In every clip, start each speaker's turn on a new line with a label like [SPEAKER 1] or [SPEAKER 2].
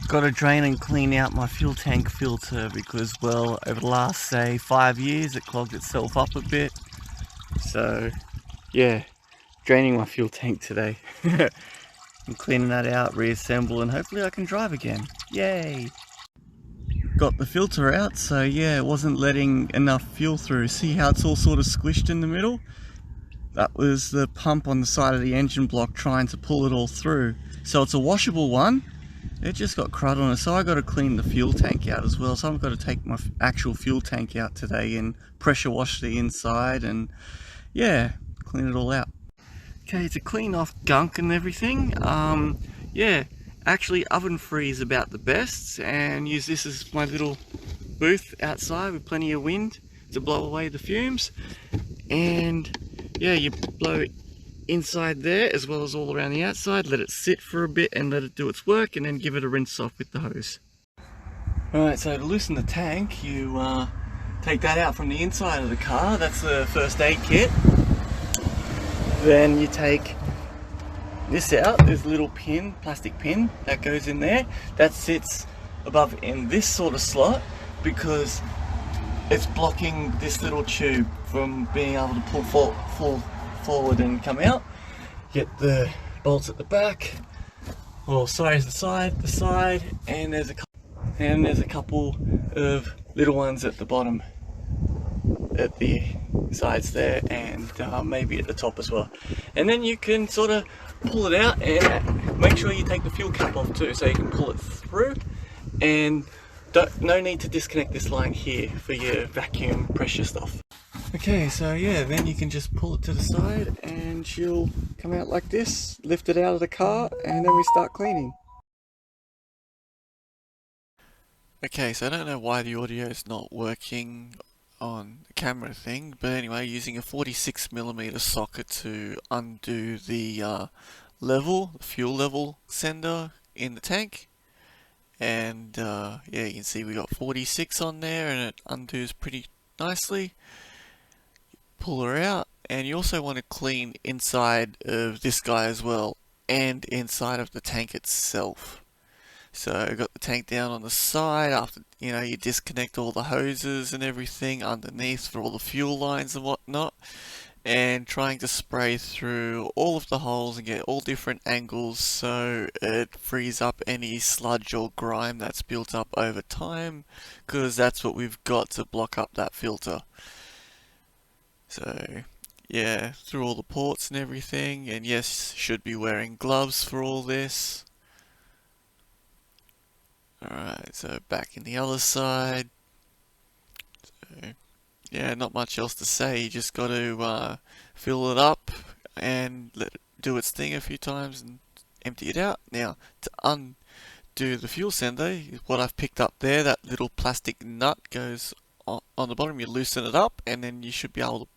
[SPEAKER 1] Got to drain and clean out my fuel tank filter because, well, over the last, say, 5 years it clogged itself up a bit. So, yeah, draining my fuel tank today. I'm cleaning that out, reassemble, and hopefully I can drive again. Yay! Got the filter out, so yeah, it wasn't letting enough fuel through. See how it's all sort of squished in the middle? That was the pump on the side of the engine block trying to pull it all through. So it's a washable one. It just got crud on it, so I got to clean the fuel tank out as well. So I've got to take my actual fuel tank out today and pressure wash the inside and yeah, clean it all out. Okay, to clean off gunk and everything, yeah, actually oven free is about the best, and use this as my little booth outside with plenty of wind to blow away the fumes. And yeah, you blow inside there as well as all around the outside, let it sit for a bit and let it do its work, and then give it a rinse off with the hose. Alright, so to loosen the tank, you take that out from the inside of the car. That's the first aid kit. Then you take this out. There's a little pin, plastic pin that goes in there. That sits above in this sort of slot because it's blocking this little tube from being able to pull forward and come out. Get the bolts at the back, or sorry, the side, and there's a couple of little ones at the bottom, at the sides there, and maybe at the top as well. And then you can sort of pull it out and make sure you take the fuel cap off too, so you can pull it through. And no need to disconnect this line here for your vacuum pressure stuff. Okay, so yeah, then you can just pull it to the side and she'll come out like this, lift it out of the car, and then we start cleaning. Okay, so I don't know why the audio is not working on the camera thing, but anyway, using a 46mm socket to undo the fuel level sender in the tank. And yeah, you can see we got 46 on there and it undoes pretty nicely. Pull her out, and you also want to clean inside of this guy as well, and inside of the tank itself. So got the tank down on the side. After you disconnect all the hoses and everything underneath for all the fuel lines and whatnot, and trying to spray through all of the holes and get all different angles so it frees up any sludge or grime that's built up over time, because that's what we've got to block up that filter. So yeah, through all the ports and everything, and yes, should be wearing gloves for all this. Alright, so back in the other side. So yeah, not much else to say, you just got to fill it up and let it do its thing a few times and empty it out. Now, to undo the fuel sender, what I've picked up there, that little plastic nut goes on the bottom. You loosen it up and then you should be able to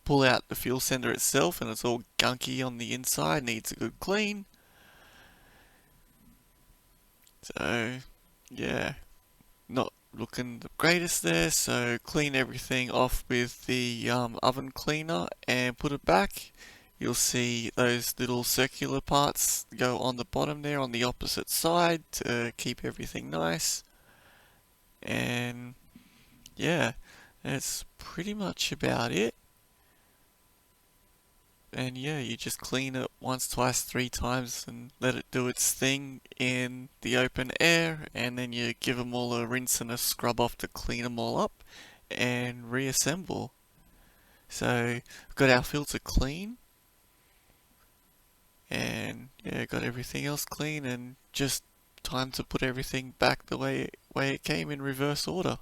[SPEAKER 1] pull out the fuel sender itself, and it's all gunky on the inside, needs a good clean. So yeah, not looking the greatest there, so clean everything off with the oven cleaner and put it back. You'll see those little circular parts go on the bottom there on the opposite side to keep everything nice. And yeah, that's pretty much about it. And yeah, you just clean it once, twice, 3 times and let it do its thing in the open air, and then you give them all a rinse and a scrub off to clean them all up and reassemble. So got our filter clean, and yeah, got everything else clean, and just time to put everything back the way it came in reverse order.